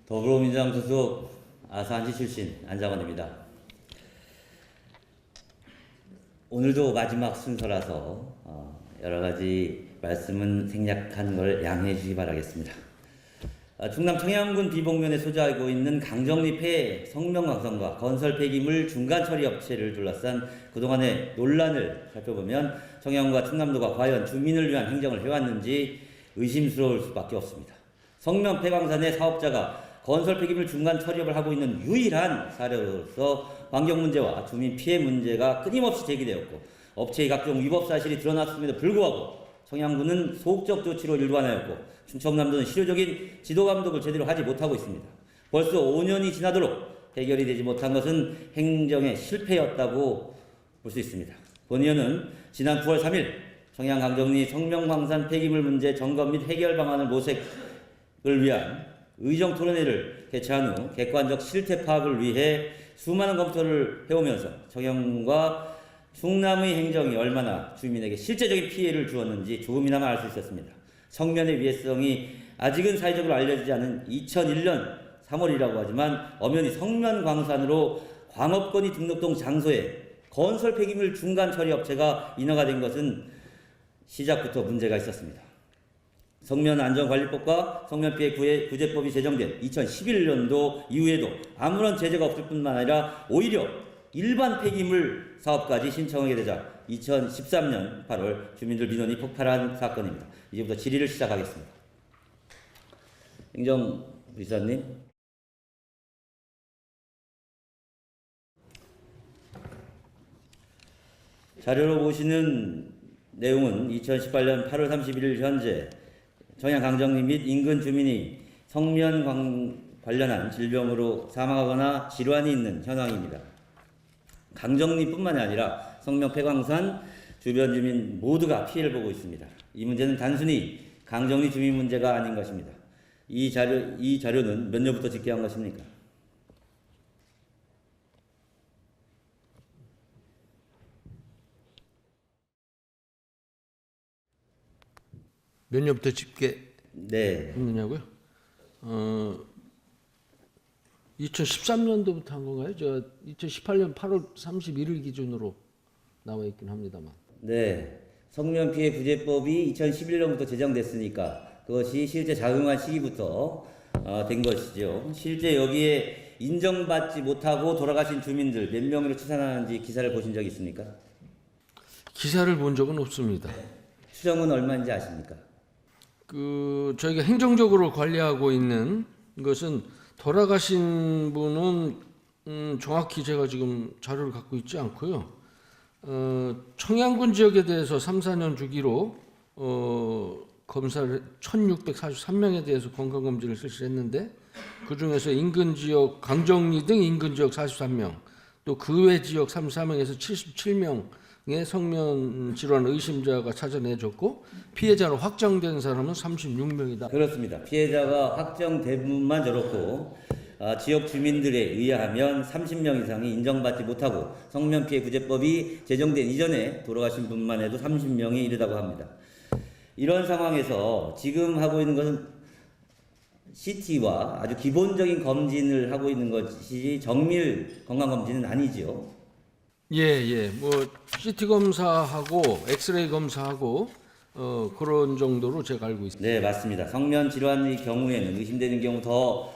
더불어민주당 소속 아산시 출신 안장원입니다. 오늘도 마지막 순서라서 여러 가지 말씀은 생략한 걸 양해해 주시기 바라겠습니다. 충남 청양군 비봉면에 소재하고 있는 강정리 폐 성명광선과 건설 폐기물 중간 처리 업체를 둘러싼 그동안의 논란을 살펴보면 청양과 충남도가 과연 주민을 위한 행정을 해왔는지 의심스러울 수밖에 없습니다. 성명 폐광산의 사업자가 건설 폐기물 중간 처리업을 하고 있는 유일한 사례로서 환경 문제와 주민 피해 문제가 끊임없이 제기되었고 업체의 각종 위법 사실이 드러났음에도 불구하고 청양군은 소극적 조치로 일관하였고 충청남도는 실효적인 지도 감독을 제대로 하지 못하고 있습니다. 벌써 5년이 지나도록 해결이 되지 못한 것은 행정의 실패였다고 볼 수 있습니다. 본의원은 지난 9월 3일 청양 강정리 성명광산 폐기물 문제 점검 및 해결 방안을 모색을 위한 의정 토론회를 개최한 후 객관적 실태 파악을 위해 수많은 검토를 해오면서 청양과 충남의 행정이 얼마나 주민에게 실제적인 피해를 주었는지 조금이나마 알 수 있었습니다. 성면의 위해성이 아직은 사회적으로 알려지지 않은 2001년 3월이라고 하지만 엄연히 성면광산으로 광업권이 등록된 장소에 건설 폐기물 중간 처리 업체가 인허가 된 것은 시작부터 문제가 있었습니다. 성면안전관리법과 성면피해 구제법이 제정된 2011년도 이후에도 아무런 제재가 없을 뿐만 아니라 오히려 일반 폐기물 사업까지 신청하게 되자 2013년 8월 주민들 민원이 폭발한 사건입니다. 이제부터 질의를 시작하겠습니다. 행정부이사님. 자료로 보시는 내용은 2018년 8월 31일 현재 청양 강정리 및 인근 주민이 성면 관련한 질병으로 사망하거나 질환이 있는 현황입니다. 강정리뿐만이 아니라 성명 폐광산 주변 주민 모두가 피해를 보고 있습니다. 이 문제는 단순히 강정리 주민 문제가 아닌 것입니다. 이 자료는 몇 년부터 집계한 것입니까? 몇 년부터 집계했느냐고요? 네. 2013년도부터 한 건가요? 저 2018년 8월 31일 기준으로 나와 있긴 합니다만. 네. 성면 피해 구제법이 2011년부터 제정됐으니까 그것이 실제 작용한 시기부터 된 것이죠. 실제 여기에 인정받지 못하고 돌아가신 주민들 몇 명으로 추산하는지 기사를 보신 적 있습니까? 기사를 본 적은 없습니다. 추정은 얼마인지 아십니까? 저희가 행정적으로 관리하고 있는 것은 돌아가신 분은 정확히 제가 지금 자료를 갖고 있지 않고요. 청양군 지역에 대해서 3, 4년 주기로 검사를 1643명에 대해서 건강검진을 실시했는데 그중에서 인근 지역 강정리 등 인근 지역 43명 또 그 외 지역 34명에서 77명의 성면 질환 의심자가 찾아내졌고 피해자로 확정된 사람은 36명이다. 그렇습니다. 피해자가 확정된 분만 저렇고 지역 주민들에 의하면 30명 이상이 인정받지 못하고 성면피해 구제법이 제정된 이전에 돌아가신 분만 해도 30명이 이르다고 합니다. 이런 상황에서 지금 하고 있는 것은 CT와 아주 기본적인 검진을 하고 있는 것이 정밀 건강검진은 아니지요. 예. 뭐 CT 검사하고 엑스레이 검사하고 그런 정도로 제가 알고 있습니다. 네, 맞습니다. 성면 질환의 경우에는 의심되는 경우 더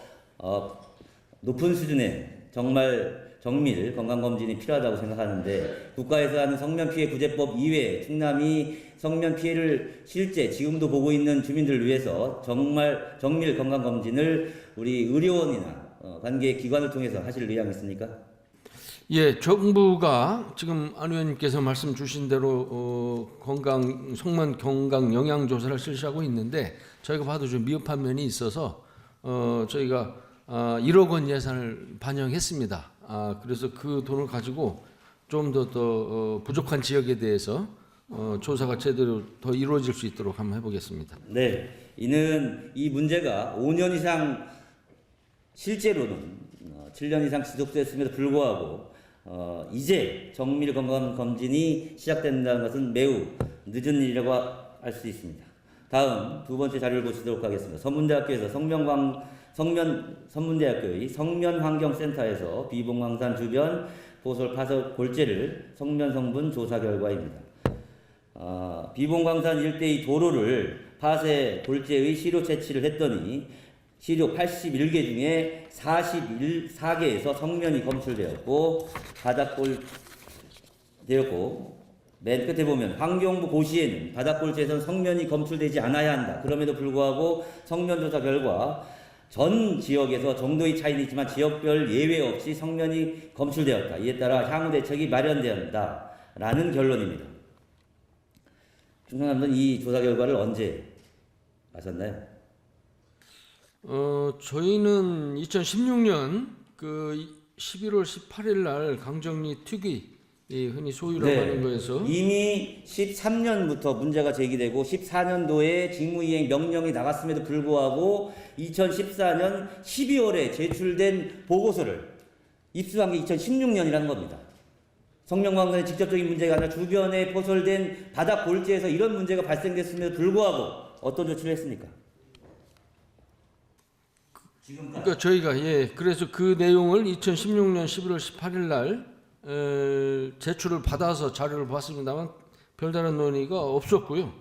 높은 수준의 정밀 건강검진이 필요하다고 생각하는데 국가에서 하는 성면피해 구제법 이외에 충남이 성면피해를 실제 지금도 보고 있는 주민들을 위해서 정말 정밀 건강검진을 우리 의료원이나 관계 기관을 통해서 하실 의향이 있습니까? 예, 정부가 지금 안 의원님께서 말씀 주신 대로 성면 건강 영양 조사를 실시하고 있는데 저희가 봐도 좀 미흡한 면이 있어서 저희가 1억 원 예산을 반영했습니다. 그래서 그 돈을 가지고 좀 더 부족한 지역에 대해서 조사가 제대로 더 이루어질 수 있도록 한번 해보겠습니다. 네, 이 문제가 5년 이상 실제로는 7년 이상 지속됐음에도 불구하고 이제 정밀 건강 검진이 시작된다는 것은 매우 늦은 일이라고 할 수 있습니다. 다음 두 번째 자료를 보시도록 하겠습니다. 서문대학교에서 선문대학교의 성면환경센터에서 비봉황산 주변 포솔 파석 골재를 성면 성분 조사 결과입니다. 비봉황산 일대의 도로를 파쇄 골재의 시료 채취를 했더니 시료 81개 중에 44개에서 성면이 검출되었고 바닥골되었고 맨 끝에 보면 환경부 고시에는 바닥골재에서는 성면이 검출되지 않아야 한다. 그럼에도 불구하고 성면조사 결과 전 지역에서 정도의 차이는 있지만 지역별 예외 없이 성면이 검출되었다. 이에 따라 향후 대책이 마련되었다. 라는 결론입니다. 충청남도는 이 조사 결과를 언제 아셨나요? 저희는 2016년 그 11월 18일 날 강정리 특위, 흔히 소유라고 하는 거에서 이미 13년부터 문제가 제기되고 14년도에 직무이행 명령이 나갔음에도 불구하고 2014년 12월에 제출된 보고서를 입수한 게 2016년이라는 겁니다. 성면광산의 직접적인 문제가 아니라 주변에 포설된 바닥 골재에서 이런 문제가 발생됐음에도 불구하고 어떤 조치를 했습니까? 그러니까 저희가 그래서 그 내용을 2016년 11월 18일 날 제출을 받아서 자료를 봤습니다만 별다른 논의가 없었고요.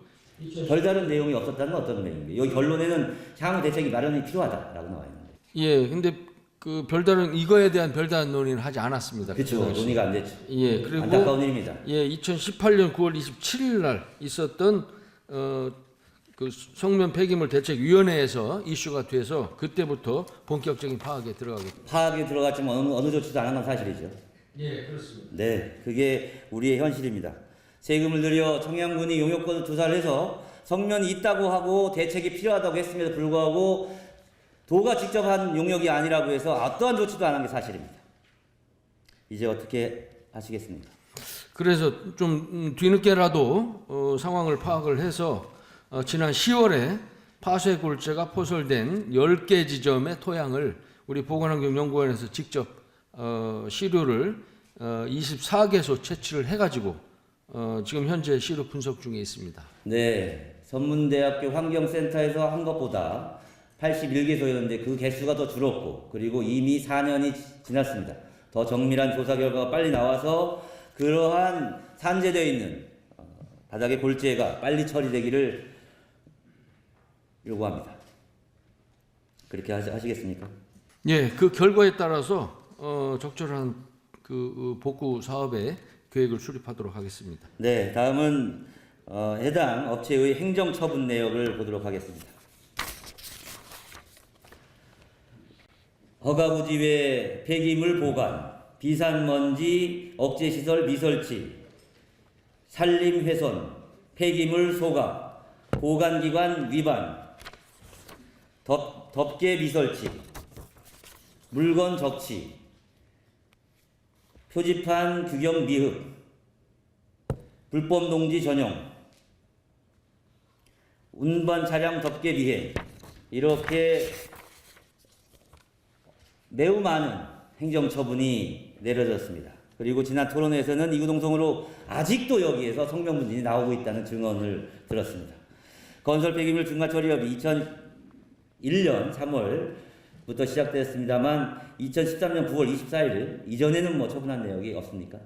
별다른 내용이 없었다는 건 어떤 내용입니까? 여기 결론에는 향후 대책이 마련이 필요하다라고 나와 있는데. 근데 그 별다른 이거에 대한 별다른 논의는 하지 않았습니다. 그렇죠. 논의가 안 됐죠. 그리고 안타까운 일입니다. 2018년 9월 27일 날 있었던 그 성면 폐기물 대책위원회에서 이슈가 돼서 그때부터 본격적인 파악에 들어가겠습니다. 파악에 들어갔지만 어느 조치도 안 한 건 사실이죠. 그렇습니다. 네, 그게 우리의 현실입니다. 세금을 들여 청양군이 용역권 조사를 해서 성면이 있다고 하고 대책이 필요하다고 했음에도 불구하고 도가 직접 한 용역이 아니라고 해서 어떠한 조치도 안 한 게 사실입니다. 이제 어떻게 하시겠습니까? 그래서 좀 뒤늦게라도 상황을 파악을 해서 지난 10월에 파쇄 골재가 포설된 10개 지점의 토양을 우리 보건환경연구원에서 직접 시료를 24개소 채취를 해가지고 지금 현재 시료 분석 중에 있습니다. 네, 선문대학교 환경센터에서 한 것보다 81개소였는데 그 개수가 더 줄었고 그리고 이미 4년이 지났습니다. 더 정밀한 조사 결과가 빨리 나와서 그러한 산재되어 있는 바닥의 골재가 빨리 처리되기를 요구합니다. 그렇게 하시겠습니까? 그 결과에 따라서 적절한 그 복구 사업에 계획을 수립하도록 하겠습니다. 네, 다음은 해당 업체의 행정처분 내역을 보도록 하겠습니다. 허가부지 외 폐기물 보관, 비산먼지 억제시설 미설치, 산림훼손, 폐기물 소각, 보관기관 위반, 덮개 미설치, 물건 적치, 표지판 규격 미흡, 불법 농지 전용, 운반 차량 덮개 비행, 이렇게 매우 많은 행정처분이 내려졌습니다. 그리고 지난 토론회에서는 이구동성으로 아직도 여기에서 성명문진이 나오고 있다는 증언을 들었습니다. 건설 폐기물 중과처리업이 2001년 3월부터 시작됐습니다만 2013년 9월 24일 이전에는 처분한 내역이 없습니까?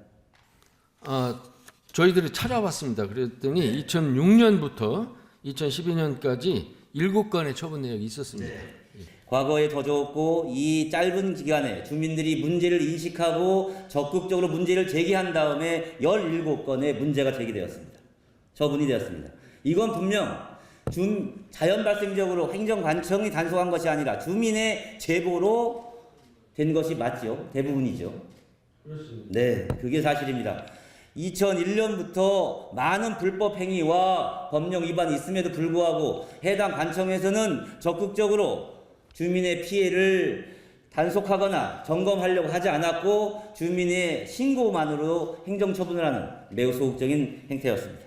저희들이 찾아봤습니다. 그랬더니 2006년부터 2012년까지 7건의 처분 내역이 있었습니다. 과거에 더 좋았고 이 짧은 기간에 주민들이 문제를 인식하고 적극적으로 문제를 제기한 다음에 17건의 문제가 제기되었습니다. 처분이 되었습니다. 이건 분명 자연 발생적으로 행정관청이 단속한 것이 아니라 주민의 제보로 된 것이 맞죠. 대부분이죠. 그렇습니다. 네, 그게 사실입니다. 2001년부터 많은 불법 행위와 법령 위반이 있음에도 불구하고 해당 관청에서는 적극적으로 주민의 피해를 단속하거나 점검하려고 하지 않았고 주민의 신고만으로 행정처분을 하는 매우 소극적인 행태였습니다.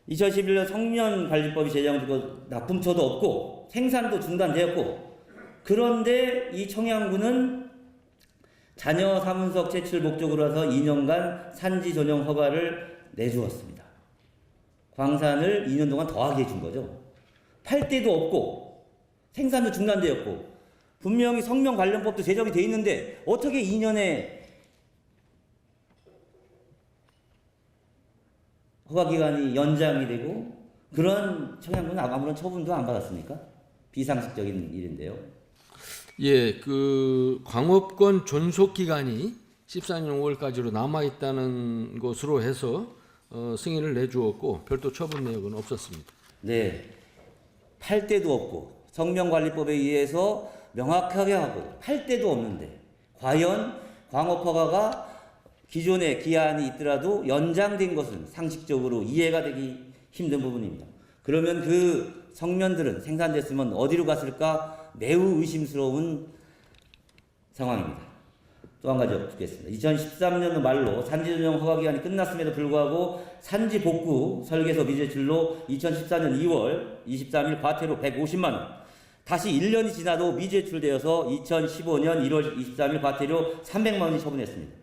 2011년 성면관리법이 제정되고 납품처도 없고 생산도 중단되었고 그런데 이 청양군은 자녀 사문석 채취를 목적으로 해서 2년간 산지 전용 허가를 내주었습니다. 광산을 2년 동안 더 하게 해준 거죠. 팔 데도 없고 생산도 중단되었고 분명히 성명 관련법도 제정이 돼 있는데 어떻게 2년에 허가기간이 연장이 되고 그런 청양군은 아무런 처분도 안 받았습니까? 비상식적인 일인데요. 예, 그 광업권 존속 기간이 14년 5월까지로 남아 있다는 것으로 해서 승인을 내주었고 별도 처분 내역은 없었습니다. 네, 팔 데도 없고 성명관리법에 의해서 명확하게 하고 팔 데도 없는데 과연 광업허가가 기존의 기한이 있더라도 연장된 것은 상식적으로 이해가 되기 힘든 부분입니다. 그러면 그 성면들은 생산됐으면 어디로 갔을까 매우 의심스러운 상황입니다. 또 한 가지 짚겠습니다. 2013년 말로 산지 전용 허가 기간이 끝났음에도 불구하고 산지 복구 설계서 미제출로 2014년 2월 23일 과태료 150만 원. 다시 1년이 지나도 미제출되어서 2015년 1월 23일 과태료 300만 원이 처분했습니다.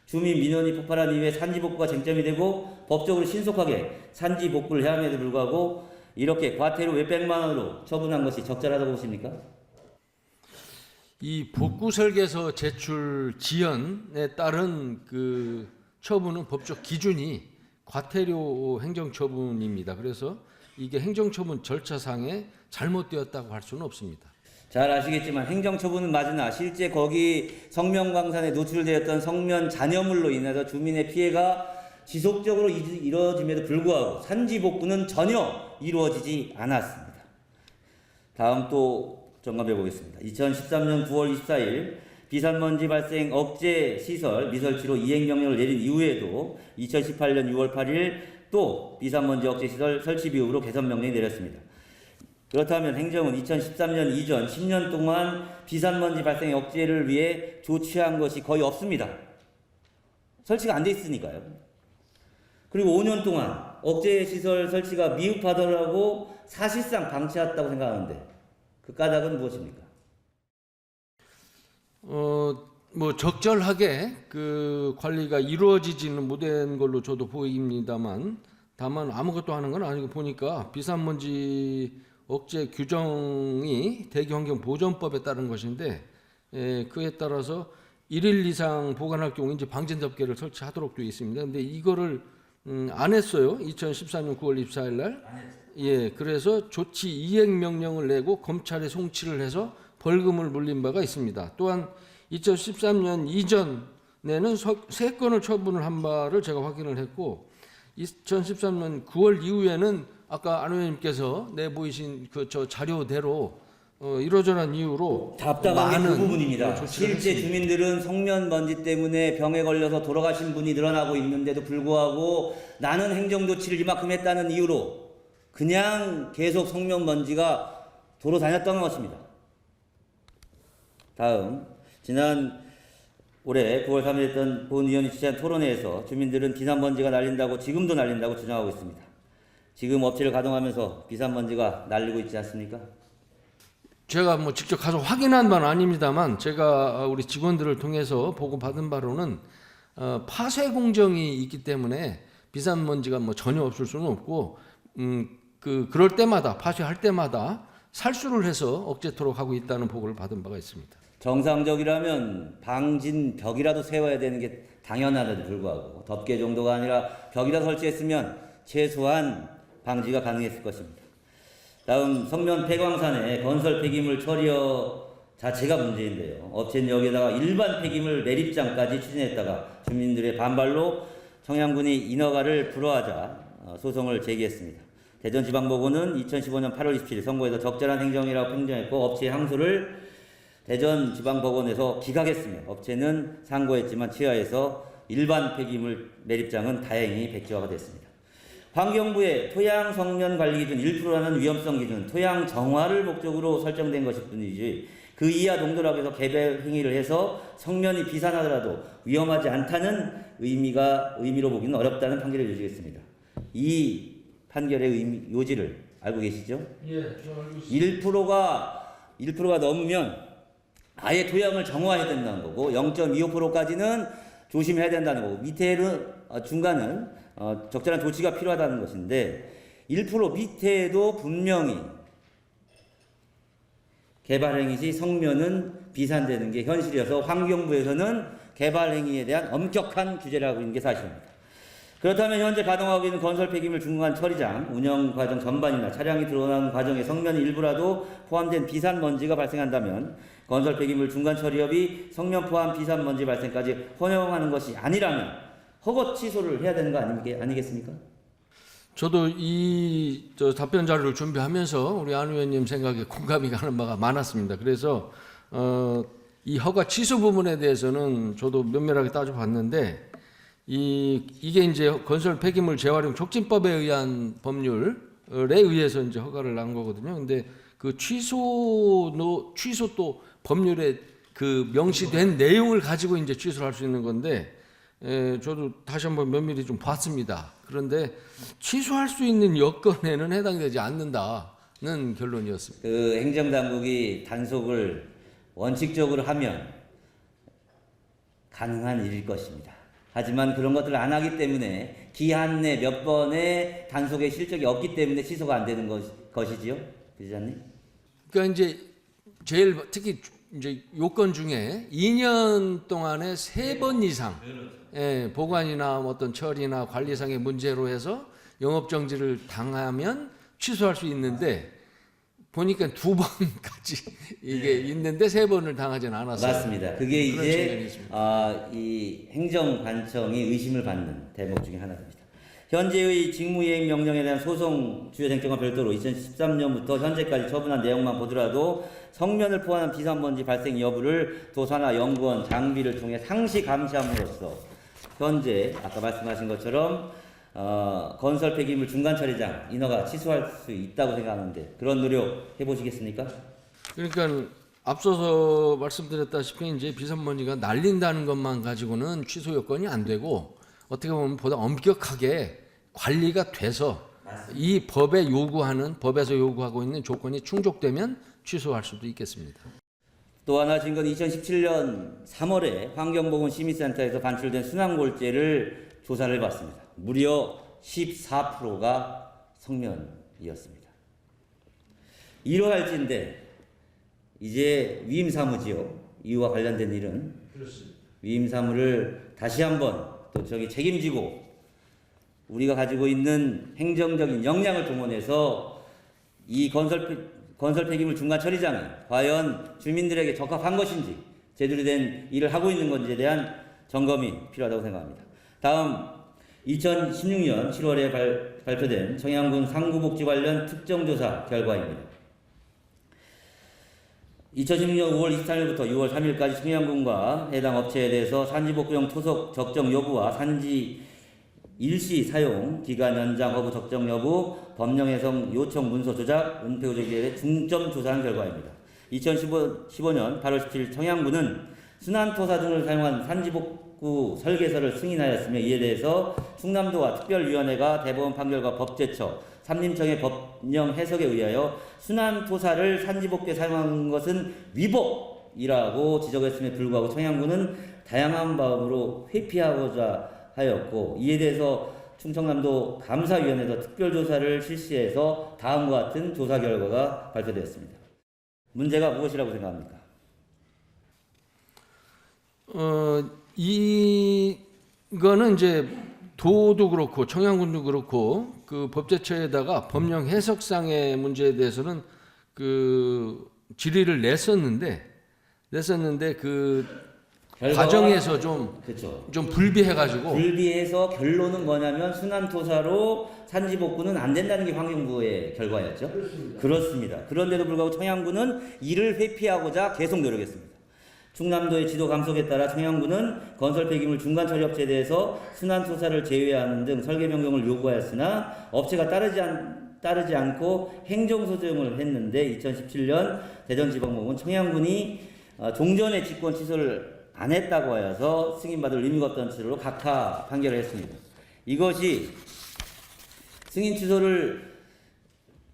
주민 민원이 폭발한 이후에 산지 복구가 쟁점이 되고 법적으로 신속하게 산지 복구를 해야 함에도 불구하고 이렇게 과태료 몇백만 원으로 처분한 것이 적절하다고 보십니까? 이 복구 설계서 제출 지연에 따른 그 처분은 법적 기준이 과태료 행정처분입니다. 그래서 이게 행정처분 절차상에 잘못되었다고 할 수는 없습니다. 잘 아시겠지만 행정처분은 맞으나 실제 거기 성면광산에 노출되었던 성면 잔여물로 인해서 주민의 피해가 지속적으로 이루어짐에도 불구하고 산지 복구는 전혀 이루어지지 않았습니다. 다음 또 점검해 보겠습니다. 2013년 9월 24일 비산먼지 발생 억제 시설 미설치로 이행명령을 내린 이후에도 2018년 6월 8일 또 비산먼지 억제 시설 설치 비용으로 개선 명령이 내렸습니다. 그렇다면 행정은 2013년 이전 10년 동안 비산먼지 발생 억제를 위해 조치한 것이 거의 없습니다. 설치가 안 돼 있으니까요. 그리고 5년 동안 억제 시설 설치가 미흡하더라고 사실상 방치했다고 생각하는데 그 까닭은 무엇입니까? 뭐 적절하게 그 관리가 이루어지지는 못한 걸로 저도 보입니다만 다만 아무것도 하는 건 아니고 보니까 비산먼지 억제 규정이 대기환경보전법에 따른 것인데 그에 따라서 1일 이상 보관할 경우 이제 방진 덮개를 설치하도록 되어 있습니다. 근데 이거를 안 했어요. 2014년 9월 24일 날. 예, 그래서 조치 이행 명령을 내고 검찰에 송치를 해서 벌금을 물린 바가 있습니다. 또한 2013년 이전에는 3건을 처분을 한 바를 제가 확인을 했고 2013년 9월 이후에는 아까 안 의원님께서 내보이신 그 저 자료대로 이러저러한 이유로 답답한 게 그 부분입니다. 조치를 실제 했습니다. 주민들은 성면 먼지 때문에 병에 걸려서 돌아가신 분이 늘어나고 있는데도 불구하고 나는 행정조치를 이만큼 했다는 이유로 그냥 계속 성면 먼지가 도로 다녔던 것입니다. 다음 지난 올해 9월 3일 했던 본 의원이 주최한 토론회에서 주민들은 비산먼지가 날린다고 지금도 날린다고 주장하고 있습니다. 지금 업체를 가동하면서 비산먼지가 날리고 있지 않습니까? 제가 뭐 직접 가서 확인한 바는 아닙니다만 제가 우리 직원들을 통해서 보고받은 바로는 파쇄 공정이 있기 때문에 비산먼지가 뭐 전혀 없을 수는 없고 그럴 때마다 파쇄할 때마다 살수를 해서 억제토록 하고 있다는 보고를 받은 바가 있습니다. 정상적이라면 방진 벽이라도 세워야 되는 게 당연하다도 불구하고 덮개 정도가 아니라 벽이라도 설치했으면 최소한 방지가 가능했을 것입니다. 다음 성면 폐광산의 건설 폐기물 처리허 자체가 문제인데요. 업체는 여기에다가 일반 폐기물 매립장까지 추진했다가 주민들의 반발로 청양군이 인허가를 불허하자 소송을 제기했습니다. 대전지방법원은 2015년 8월 27일 선고에서 적절한 행정이라고 평정했고 업체의 항소를 대전지방법원에서 기각했으며 업체는 상고했지만 취하해서 일반 폐기물 매립장은 다행히 백지화가 됐습니다. 환경부의 토양 성면 관리 기준 1%라는 위험성 기준, 토양 정화를 목적으로 설정된 것일 뿐이지 그 이하 농도라고 해서 개별 행위를 해서 성면이 비산하더라도 위험하지 않다는 의미로 보기는 어렵다는 판결을 내주겠습니다. 이 판결의 요지를 알고 계시죠? 예, 저 알고 있습니다. 1%가 넘으면 아예 토양을 정화해야 된다는 거고 0.25%까지는 조심해야 된다는 거고 밑에는 중간은 적절한 조치가 필요하다는 것인데 1% 밑에도 분명히 개발행위 시 성면은 비산되는 게 현실이어서 환경부에서는 개발행위에 대한 엄격한 규제를 하고 있는 게 사실입니다. 그렇다면 현재 가동하고 있는 건설 폐기물 중간 처리장 운영 과정 전반이나 차량이 들어오는 과정에 성면 일부라도 포함된 비산 먼지가 발생한다면 건설 폐기물 중간 처리업이 성면 포함 비산 먼지 발생까지 허용하는 것이 아니라면 허가 취소를 해야 되는 거 아니겠습니까? 저도 이 답변 자료를 준비하면서 우리 안 의원님 생각에 공감이 가는 바가 많았습니다. 그래서 이 허가 취소 부분에 대해서는 저도 면밀하게 따져봤는데 이게 이제 건설 폐기물 재활용 촉진법에 의한 법률에 의해서 이제 허가를 난 거거든요. 근데 그 취소 또 법률에 그 명시된 내용을 가지고 이제 취소를 할 수 있는 건데 저도 다시 한번 면밀히 좀 봤습니다. 그런데 취소할 수 있는 여건에는 해당이 되지 않는다는 결론이었습니다. 그 행정당국이 단속을 원칙적으로 하면 가능한 일일 것입니다. 하지만 그런 것들을 안 하기 때문에 기한 내 몇 번의 단속의 실적이 없기 때문에 취소가 안 되는 것이지요, 부지사님? 그러니까 이제 제일 특히 이제 요건 중에 2년 동안에 3번 이상 보관이나 어떤 처리나 관리상의 문제로 해서 영업 정지를 당하면 취소할 수 있는데 보니까 2번까지 이게 있는데 3번을 당하지는 않았어요. 맞습니다. 그게 이제 이 행정관청이 의심을 받는 대목 중에 하나입니다. 현재의 직무이행 명령에 대한 소송 주요 쟁점과 별도로 2013년부터 현재까지 처분한 내용만 보더라도 성면을 포함한 비산먼지 발생 여부를 도사나 연구원, 장비를 통해 상시 감시함으로써 현재 아까 말씀하신 것처럼 건설 폐기물 중간 처리장 인허가 취소할 수 있다고 생각하는데 그런 노력 해보시겠습니까? 그러니까 앞서서 말씀드렸다시피 이제 비산먼지가 날린다는 것만 가지고는 취소 요건이 안 되고 어떻게 보면 보다 엄격하게 관리가 돼서 이 법에서 요구하고 있는 조건이 충족되면 취소할 수도 있겠습니다. 또 하나 증거는 2017년 3월에 환경보건시민센터에서 반출된 순환골재를 조사를 해봤습니다. 무려 14%가 성면이었습니다. 이러할진데 이제 위임사무지요. 이와 관련된 일은 그렇습니다. 위임사무를 다시 한번 또 책임지고 우리가 가지고 있는 행정적인 역량을 동원해서 이 건설 폐기물 중간 처리장이 과연 주민들에게 적합한 것인지 제대로 된 일을 하고 있는 건지에 대한 점검이 필요하다고 생각합니다. 다음 2016년 7월에 발표된 청양군 상구복지 관련 특정조사 결과입니다. 2016년 5월 23일부터 6월 3일까지 청양군과 해당 업체에 대해서 산지복구용 토속 적정 여부와 산지 일시 사용 기간 연장 허브 적정 여부, 법령 해석 요청 문서 조작, 은폐 우정에 대해 중점 조사한 결과입니다. 2015년 8월 17일 청양군은 순환토사 등을 사용한 산지복구 설계서를 승인하였으며 이에 대해서 충남도와 특별위원회가 대법원 판결과 법제처, 산림청의 법령 해석에 의하여 순환토사를 산지복구에 사용한 것은 위법이라고 지적했음에 불구하고 청양군은 다양한 방법으로 회피하고자 하였고 이에 대해서 충청남도 감사위원회에서 특별조사를 실시해서 다음과 같은 조사 결과가 발표되었습니다. 문제가 무엇이라고 생각합니까? 이거는 이제 도도 그렇고 청양군도 그렇고 그 법제처에다가 법령 해석상의 문제에 대해서는 그 질의를 냈었는데 그 과정에서 좀 불비해가지고 불비해서 결론은 뭐냐면 순환토사로 산지복구는 안 된다는 게 환경부의 결과였죠. 그렇습니다. 그런데도 불구하고 청양군은 이를 회피하고자 계속 노력했습니다. 충남도의 지도 감속에 따라 청양군은 건설 폐기물 중간 처리 업체에 대해서 순환토사를 제외하는 등 설계 변경을 요구하였으나 업체가 따르지 않고 행정소송을 했는데 2017년 대전지방법원 청양군이 종전의 직권 취소를 안 했다고 하여서 승인받을 의미가 없다는 취지로 각하 판결을 했습니다. 이것이 승인 취소를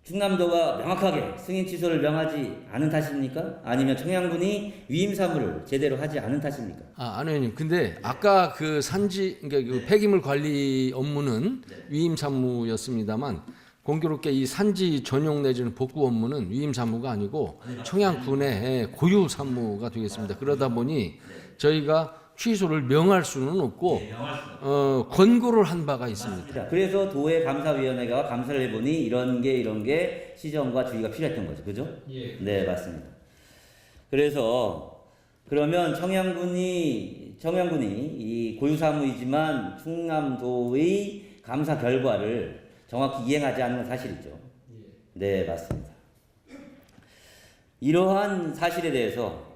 충남도가 명확하게 승인 취소를 명하지 않은 탓입니까? 아니면 청양군이 위임 사무를 제대로 하지 않은 탓입니까? 안 의원님, 근데 아까 그 그러니까 그 폐기물 관리 업무는 위임 사무였습니다만 공교롭게 이 산지 전용 내지는 복구 업무는 위임 사무가 아니고 청양군의 고유 사무가 되겠습니다. 그러다 보니 저희가 취소를 명할 수는 없고 권고를 한 바가 있습니다. 맞습니다. 그래서 도의 감사위원회가 감사를 해보니 이런 게 시정과 주의가 필요했던 거죠. 그죠? 예. 네, 맞습니다. 그래서 그러면 청양군이 이 고유사무이지만 충남도의 감사 결과를 정확히 이행하지 않는 건 사실이죠. 네, 맞습니다. 이러한 사실에 대해서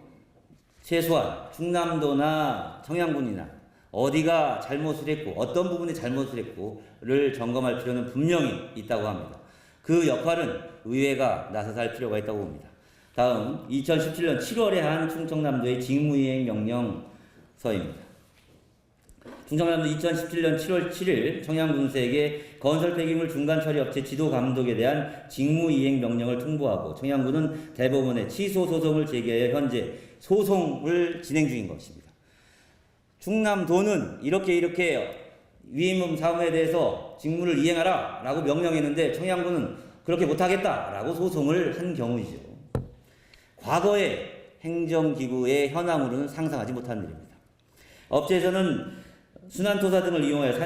최소한 충남도나 청양군이나 어디가 잘못을 했고 어떤 부분에 잘못을 했고를 점검할 필요는 분명히 있다고 합니다. 그 역할은 의회가 나서서 할 필요가 있다고 봅니다. 다음 2017년 7월에 한 충청남도의 직무이행 명령서입니다. 충청남도 2017년 7월 7일 청양군수에게 건설 폐기물 중간 처리 업체 지도 감독에 대한 직무이행 명령을 통보하고 청양군은 대법원에 취소 소송을 제기하여 현재 소송을 진행 중인 것입니다. 충남도는 이렇게 위임 사무에 대해서 직무를 이행하라 라고 명령했는데 청양군은 그렇게 못하겠다 라고 소송을 한 경우이죠. 과거의 행정기구의 현황으로는 상상하지 못한 일입니다. 업체에서는 순환토사 등을 이용하여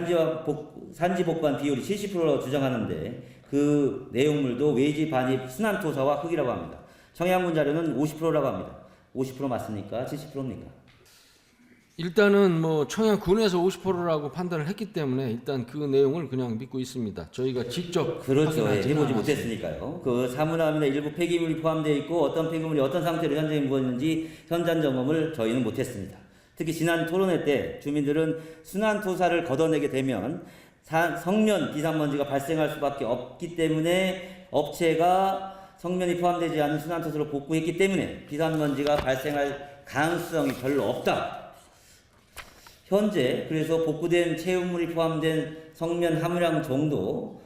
산지 복반 비율이 70%라고 주장하는데 그 내용물도 외지 반입 순환토사와 흙이라고 합니다. 청양군 자료는 50%라고 합니다. 50% 맞습니까? 70%입니까? 일단은 뭐 청양군에서 50%라고 판단을 했기 때문에 일단 그 내용을 그냥 믿고 있습니다. 저희가 직접 그렇죠. 확인하지는 해보지 않았습니다. 못했으니까요. 그 사무함이나 일부 폐기물이 포함되어 있고 어떤 폐기물이 어떤 상태로 현장에 묻었는지 현장 점검을 저희는 못했습니다. 특히 지난 토론회 때 주민들은 순환토사를 걷어내게 되면 성면 비산먼지가 발생할 수밖에 없기 때문에 업체가 성면이 포함되지 않은 순환토사로 복구했기 때문에 비산먼지가 발생할 가능성이 별로 없다. 현재 그래서 복구된 체유물이 포함된 성면 함유량 정도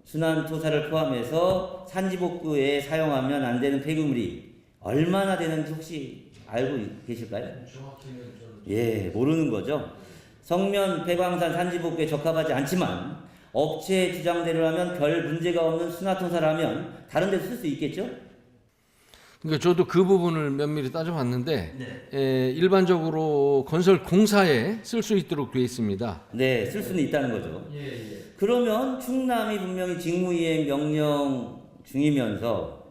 순환토사를 포함해서 산지복구에 사용하면 안 되는 폐기물이 얼마나 되는지 혹시 알고 계실까요? 예, 모르는 거죠. 성면 폐광산 산지복구에 적합하지 않지만 업체의 주장대로라면 별 문제가 없는 순환토사라면 다른 데서 쓸 수 있겠죠? 그러니까 저도 그 부분을 면밀히 따져봤는데 일반적으로 건설 공사에 쓸 수 있도록 되어 있습니다. 네, 쓸 수는 있다는 거죠. 그러면 충남이 분명히 직무이행 명령 중이면서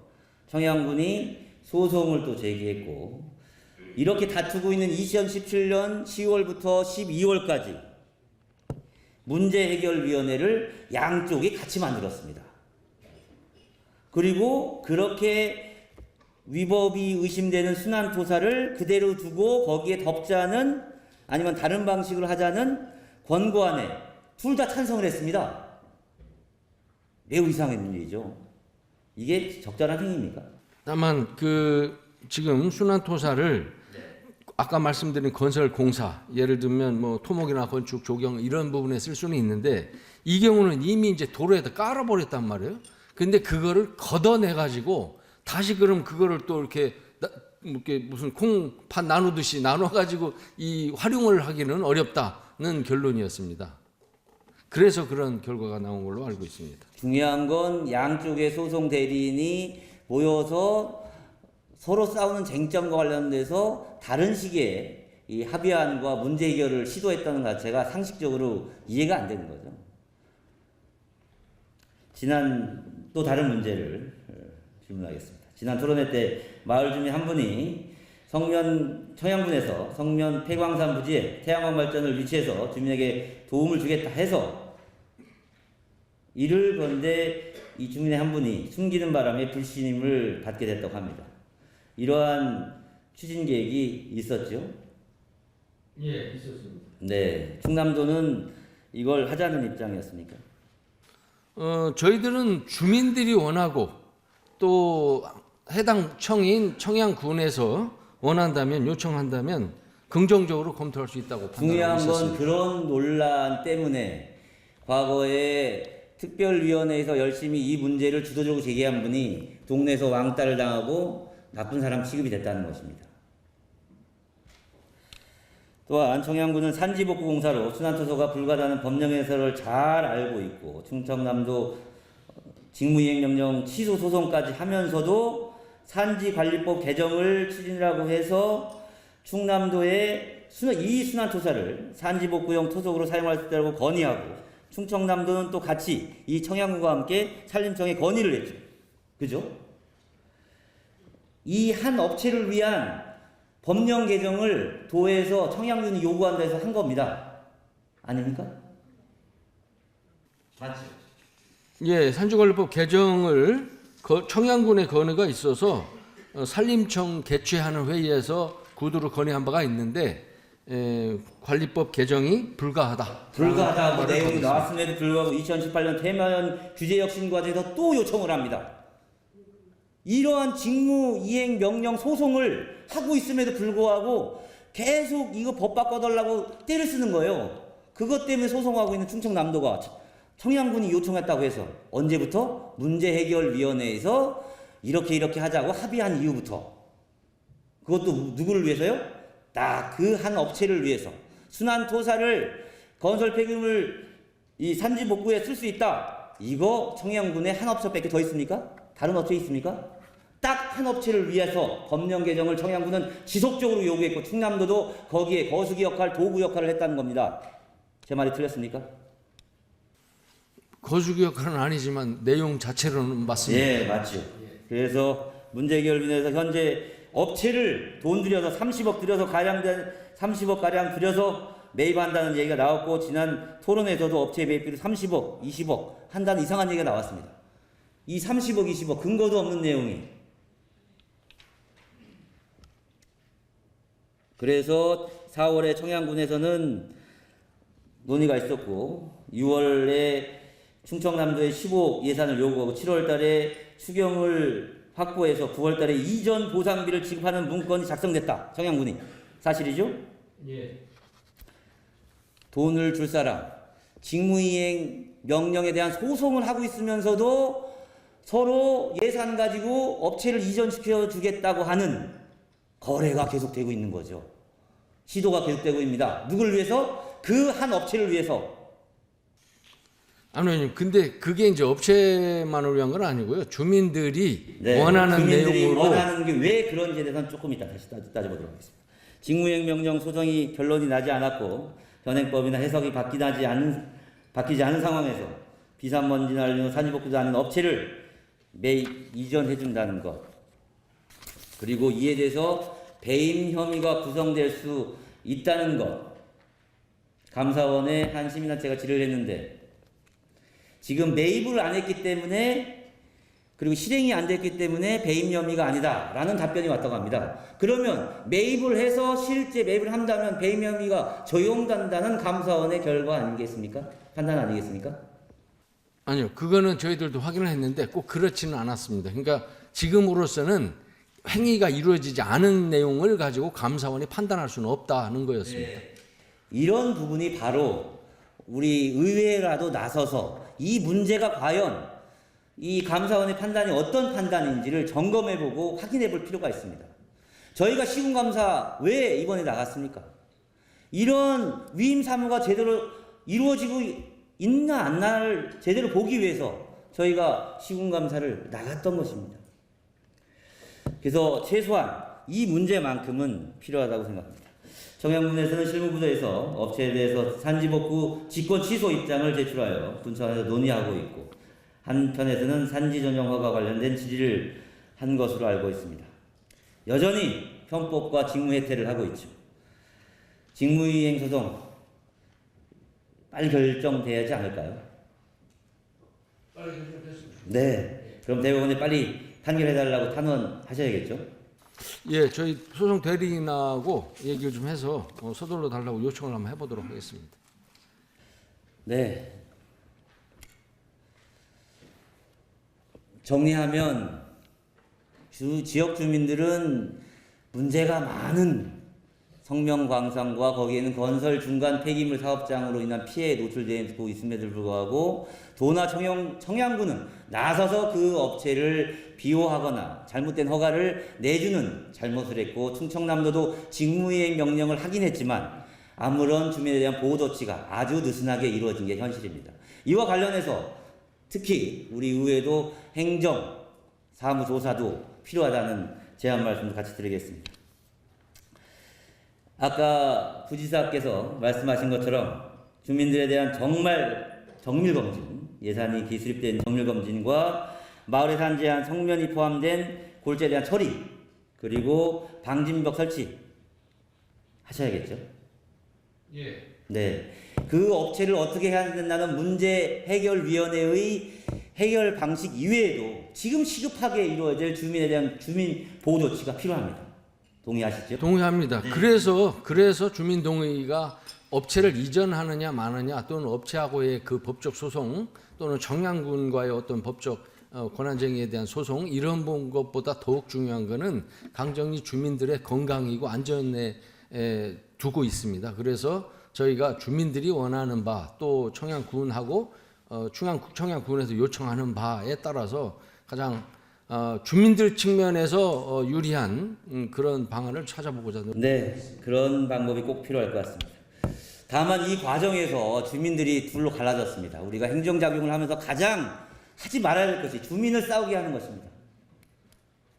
청양군이 소송을 또 제기했고 이렇게 다투고 있는 2017년 10월부터 12월까지 문제해결위원회를 양쪽이 같이 만들었습니다. 그리고 그렇게 위법이 의심되는 순환토사를 그대로 두고 거기에 덮자는 아니면 다른 방식으로 하자는 권고안에 둘 다 찬성을 했습니다. 매우 이상한 일이죠. 이게 적절한 행위입니까? 다만 그 지금 순환토사를 아까 말씀드린 건설 공사 예를 들면 뭐 토목이나 건축 조경 이런 부분에 쓸 수는 있는데 이 경우는 이미 이제 도로에다 깔아버렸단 말이에요. 근데 그거를 걷어내 가지고 다시 그럼 그거를 또 이렇게 무슨 콩팥 나누듯이 나눠 가지고 이 활용을 하기는 어렵다는 결론이었습니다. 그래서 그런 결과가 나온 걸로 알고 있습니다. 중요한 건 양쪽의 소송 대리인이 모여서 서로 싸우는 쟁점과 관련돼서 다른 식의 이 합의안과 문제 해결을 시도했다는 것 자체가 상식적으로 이해가 안 되는 거죠. 또 다른 문제를 질문하겠습니다. 지난 토론회 때 마을 주민 한 분이 청양군에서 성면 폐광산 부지에 태양광 발전을 위치해서 주민에게 도움을 주겠다 해서 이를 그런데 이 주민의 한 분이 숨기는 바람에 불신임을 받게 됐다고 합니다. 이러한 추진 계획이 있었죠? 예, 있었습니다. 네, 충남도는 이걸 하자는 입장이었습니까? 저희들은 주민들이 원하고 또 해당 청인 청양군에서 원한다면 요청한다면 긍정적으로 검토할 수 있다고 판단하고 중요한 있었습니다. 건 그런 논란 때문에 과거에 특별위원회에서 열심히 이 문제를 주도적으로 제기한 분이 동네에서 왕따를 당하고 나쁜 사람 취급이 됐다는 것입니다. 또한 청양군은 산지복구 공사로 순환토사가 불가하다는 법령 해설을 잘 알고 있고 충청남도 직무이행명령 취소 소송까지 하면서도 산지관리법 개정을 추진이라고 해서 충남도의 이순환토사를 산지복구용 토속으로 사용할 수 있다고 건의하고 충청남도는 또 같이 이 청양군과 함께 산림청에 건의를 했죠. 그죠? 이 한 업체를 위한 법령 개정을 도에서 청양군이 요구한다 해서 한 겁니다. 아닙니까? 맞죠? 예, 산지관리법 개정을 청양군의 건의가 있어서 산림청 개최하는 회의에서 구두로 건의한 바가 있는데 관리법 개정이 불가하다고 내용이 나왔음에도 불구하고 2018년 대마연 규제혁신 과정에서 또 요청을 합니다. 이러한 직무이행 명령 소송을 하고 있음에도 불구하고 계속 이거 법 바꿔달라고 떼를 쓰는 거예요. 그것 때문에 소송하고 있는 충청남도가 청양군이 요청했다고 해서 언제부터? 문제해결위원회에서 이렇게 하자고 합의한 이후부터. 그것도 누구를 위해서요? 딱 그 한 업체를 위해서. 순환토사를 건설 폐기물 이 산지 복구에 쓸 수 있다. 이거 청양군에 한 업체밖에 더 있습니까? 다른 업체 있습니까? 딱 한 업체를 위해서 법령 개정을 청양군은 지속적으로 요구했고 충남도도 거기에 거수기 역할, 도구 역할을 했다는 겁니다. 제 말이 틀렸습니까? 거수기 역할은 아니지만 내용 자체로는 맞습니다. 예, 맞죠. 그래서 문제해결위원회에서 현재 업체를 돈 들여서 30억 들여서 30억 가량 들여서 매입한다는 얘기가 나왔고 지난 토론에서도 업체 매입비를 30억, 20억 한다는 이상한 얘기가 나왔습니다. 이 30억, 20억 근거도 없는 내용이. 그래서 4월에 청양군에서는 논의가 있었고 6월에 충청남도에 15억 예산을 요구하고 7월달에 추경을 확보해서 9월달에 이전 보상비를 지급하는 문건이 작성됐다. 청양군이. 사실이죠? 예. 돈을 줄 사람, 직무이행 명령에 대한 소송을 하고 있으면서도 서로 예산 가지고 업체를 이전시켜 주겠다고 하는 거래가 계속되고 있는 거죠. 시도가 계속되고 있습니다. 누구를 위해서? 그 한 업체를 위해서. 안 의원님, 근데 그게 이제 업체만을 위한 건 아니고요. 주민들이 네, 원하는 주민들이 내용으로 원하는 게 왜 그런지에 대해서는 조금 이따 다시 따져보도록 하겠습니다. 직무이행 명령 소송이 결론이 나지 않았고 현행법이나 해석이 바뀌지 않은 상황에서 비산먼지 날리는 산지복구도 하는 업체를 매입 이전해 준다는 것. 그리고 이에 대해서 배임 혐의가 구성될 수 있다는 것. 감사원에 한 시민단체가 질의를 했는데 지금 매입을 안 했기 때문에 그리고 실행이 안 됐기 때문에 배임 혐의가 아니다라는 답변이 왔다고 합니다. 그러면 매입을 해서 실제 매입을 한다면 배임 혐의가 적용된다는 감사원의 결과 아니겠습니까? 판단 아니겠습니까? 아니요, 그거는 저희들도 확인을 했는데 꼭 그렇지는 않았습니다. 그러니까 지금으로서는 행위가 이루어지지 않은 내용을 가지고 감사원이 판단할 수는 없다는 거였습니다. 네. 이런 부분이 바로 우리 의회라도 나서서 이 문제가 과연 이 감사원의 판단이 어떤 판단인지를 점검해보고 확인해볼 필요가 있습니다. 저희가 시군감사 왜 이번에 나갔습니까? 이런 위임 사무가 제대로 이루어지고 있나 안나를 제대로 보기 위해서 저희가 시군감사를 나갔던 것입니다. 그래서 최소한 이 문제만큼은 필요하다고 생각합니다. 청양군에서는 실무부서에서 업체에 대해서 산지복구 직권 취소 입장을 제출하여 군청에서 논의하고 있고 한편에서는 산지 전용화가 관련된 질의를 한 것으로 알고 있습니다. 여전히 편법과 직무해태를 하고 있죠. 직무이행 소송 빨리 결정돼야 하지 않을까요? 빨리 결정됐습니다. 네. 그럼 대법원에 빨리 판결해달라고 탄원하셔야겠죠? 예, 저희 소송 대리인하고 얘기를 좀 해서 서둘러 달라고 요청을 한번 해보도록 하겠습니다. 네. 정리하면 지역 주민들은 문제가 많은 성명광산과 거기에는 건설 중간 폐기물 사업장으로 인한 피해에 노출되고 있음에도 불구하고 도나 청양군은 나서서 그 업체를 비호하거나 잘못된 허가를 내주는 잘못을 했고 충청남도도 직무이행 명령을 하긴 했지만 아무런 주민에 대한 보호 조치가 아주 느슨하게 이루어진 게 현실입니다. 이와 관련해서 특히 우리 의회도 행정, 사무조사도 필요하다는 제안 말씀도 같이 드리겠습니다. 아까 부지사께서 말씀하신 것처럼 주민들에 대한 정말 정밀검진, 예산이 기술입된 정밀검진과 마을에 산재한 성면이 포함된 골재에 대한 처리, 그리고 방진벽 설치 하셔야겠죠. 예. 네. 그 업체를 어떻게 해야 된다는 문제해결위원회의 해결 방식 이외에도 지금 시급하게 이루어질 주민에 대한 주민 보호 조치가 필요합니다. 동의하시죠? 동의합니다. 그래서 주민동의가 업체를 이전하느냐 마느냐 또는 업체하고의 그 법적 소송 또는 청양군과의 어떤 법적 권한쟁의에 대한 소송 이런 것보다 더욱 중요한 것은 강정리 주민들의 건강이고 안전에 두고 있습니다. 그래서 저희가 주민들이 원하는 바 또 청양군하고 청양군에서 요청하는 바에 따라서 가장 주민들 측면에서 유리한 그런 방안을 찾아보고자 합니다. 네, 그런 방법이 꼭 필요할 것 같습니다. 다만 이 과정에서 주민들이 둘로 갈라졌습니다. 우리가 행정작용을 하면서 가장 하지 말아야 될 것이 주민을 싸우게 하는 것입니다.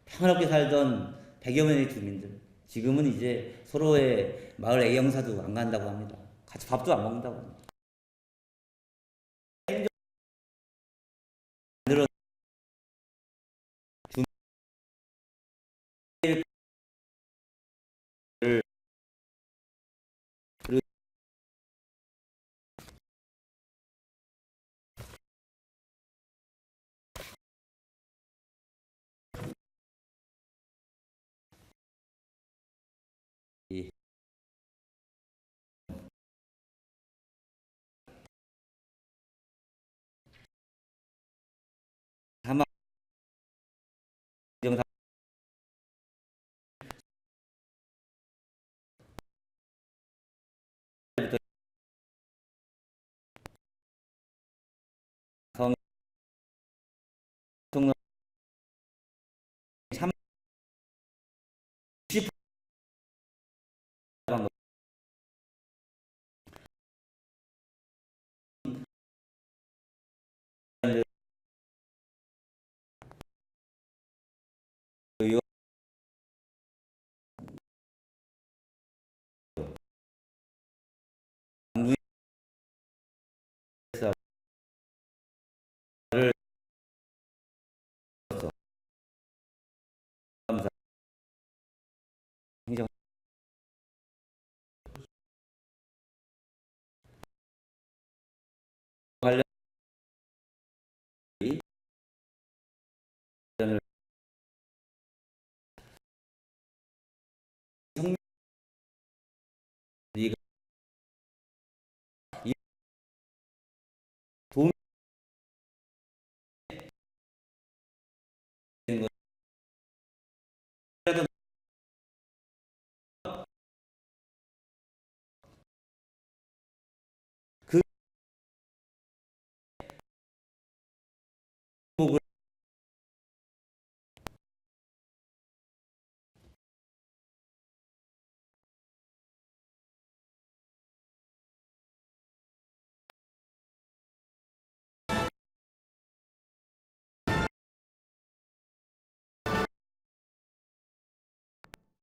평화롭게 살던 100여 명의 주민들, 지금은 이제 서로의 마을 애경사도 안 간다고 합니다. 같이 밥도 안 먹는다고 합니다. 사망 정사 성 총론 30 행정 관련 성이 도움이 되는 것